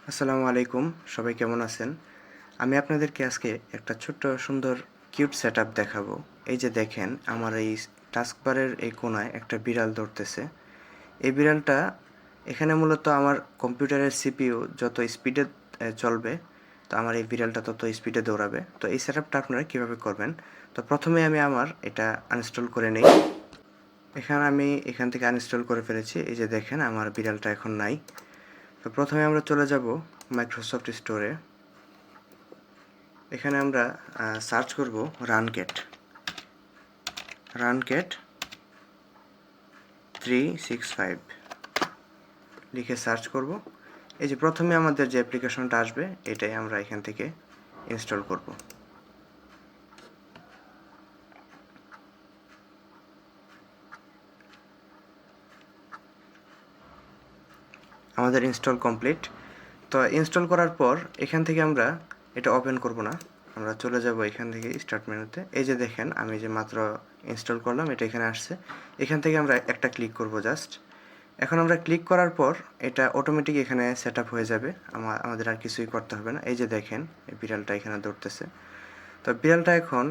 আসসালামু আলাইকুম, সবাই কেমন আছেন? আমি আপনাদেরকে আজকে একটা ছোট্ট সুন্দর কিউট সেটআপ দেখাবো। এই যে দেখেন, আমার এই টাস্কবারের এই কোণায় একটা বিড়াল দৌড়তেছে। এই বিড়ালটা এখানে মূলত আমার কম্পিউটারের সিপিইউ যত স্পিডে চলবে, তো আমার এই বিড়ালটা তত স্পিডে দৌড়াবে। তো এই সেটআপটা আপনারা কীভাবে করবেন? তো প্রথমে আমি আমার এটা আনইনস্টল করে নেই। আমি এখান থেকে আনইনস্টল করে ফেলেছি। এই যে দেখেন, আমার বিড়ালটা এখন নাই। তো প্রথমে আমরা চলে যাব মাইক্রোসফট স্টোরে। এখানে আমরা সার্চ করব রানকেট 365 লিখে সার্চ করব। এই যে প্রথমে আমাদের যে অ্যাপ্লিকেশনটা আসবে, এটাই আমরা এখান থেকে ইনস্টল করব। আমাদের ইনস্টল কমপ্লিট। তো ইনস্টল করার পর এখান থেকে আমরা এটা ওপেন করব না, আমরা চলে যাব এখান থেকে স্টার্ট মেনুতে। এই যে দেখেন, আমি যে মাত্র ইনস্টল করলাম, এটা এখানে আসছে। এখান থেকে আমরা একটা ক্লিক করব জাস্ট। এখন আমরা ক্লিক করার পর এটা অটোমেটিক এখানে সেট আপ হয়ে যাবে, আমাদের আর কিছুই করতে হবে না। এই যে দেখেন, এই বিড়ালটা এখানে দৌড়তেছে। তো বিড়ালটা এখন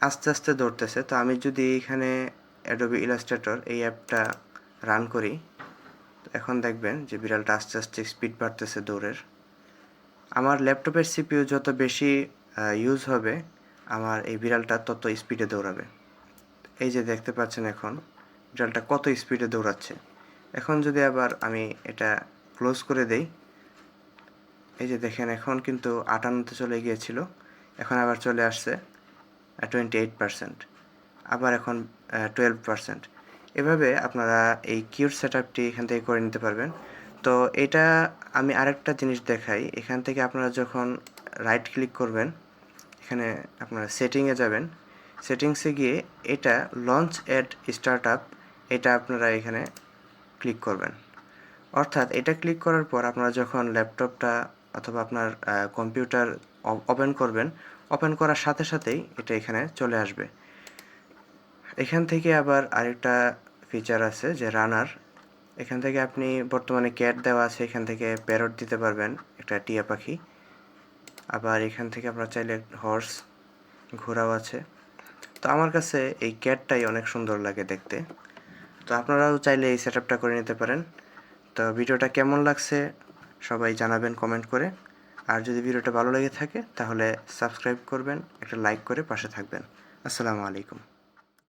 আস্তে আস্তে দৌড়তেছে। তো আমি যদি এখানে অ্যাডোবি ইলাস্ট্রেটর এই অ্যাপটা রান করি, এখন দেখবেন যে বিড়ালটা আস্তে আস্তে স্পিড বাড়তেছে দৌড়ের। আমার ল্যাপটপের সিপিইউ যত বেশি ইউজ হবে, আমার এই বিড়ালটা তত স্পিডে দৌড়াবে। এই যে দেখতে পাচ্ছেন, এখন বিড়ালটা কত স্পিডে দৌড়াচ্ছে। এখন যদি আবার আমি এটা ক্লোজ করে দেই, এই যে দেখেন, এখন কিন্তু 58-তে চলে গিয়েছিল, এখন আবার চলে আসছে 28%, আবার এখন 12%। এভাবে আপনারা এই কিউট সেটআপটি এখান থেকে করে নিতে পারবেন। তো এটা আমি আরেকটা জিনিস দেখাই। এখান থেকে আপনারা যখন রাইট ক্লিক করবেন, এখানে আপনারা সেটিংয়ে যাবেন। সেটিংসে গিয়ে এটা লঞ্চ অ্যাট স্টার্টআপ, এটা আপনারা এখানে ক্লিক করবেন। অর্থাৎ এটা ক্লিক করার পর আপনারা যখন ল্যাপটপটা অথবা আপনার কম্পিউটার ওপেন করবেন, ওপেন করার সাথে সাথেই এটা এখানে চলে আসবে। এখান থেকে আবার আরেকটা ফিচার আছে যে রানার। এখান থেকে আপনি বর্তমানে ক্যাট দেওয়া আছে, এখান থেকে প্যারট দিতে পারবেন, একটা টিয়া পাখি। আবার এখান থেকে আপনারা চাইলে হর্স, ঘোড়াও আছে। তো আমার কাছে এই ক্যাটটাই অনেক সুন্দর লাগে দেখতে। তো আপনারাও চাইলে এই সেটআপটা করে নিতে পারেন। তো ভিডিওটা কেমন লাগছে সবাই জানাবেন কমেন্ট করে। আর যদি ভিডিওটা ভালো লেগে থাকে তাহলে সাবস্ক্রাইব করবেন, একটা লাইক করে পাশে থাকবেন। আসসালামু আলাইকুম।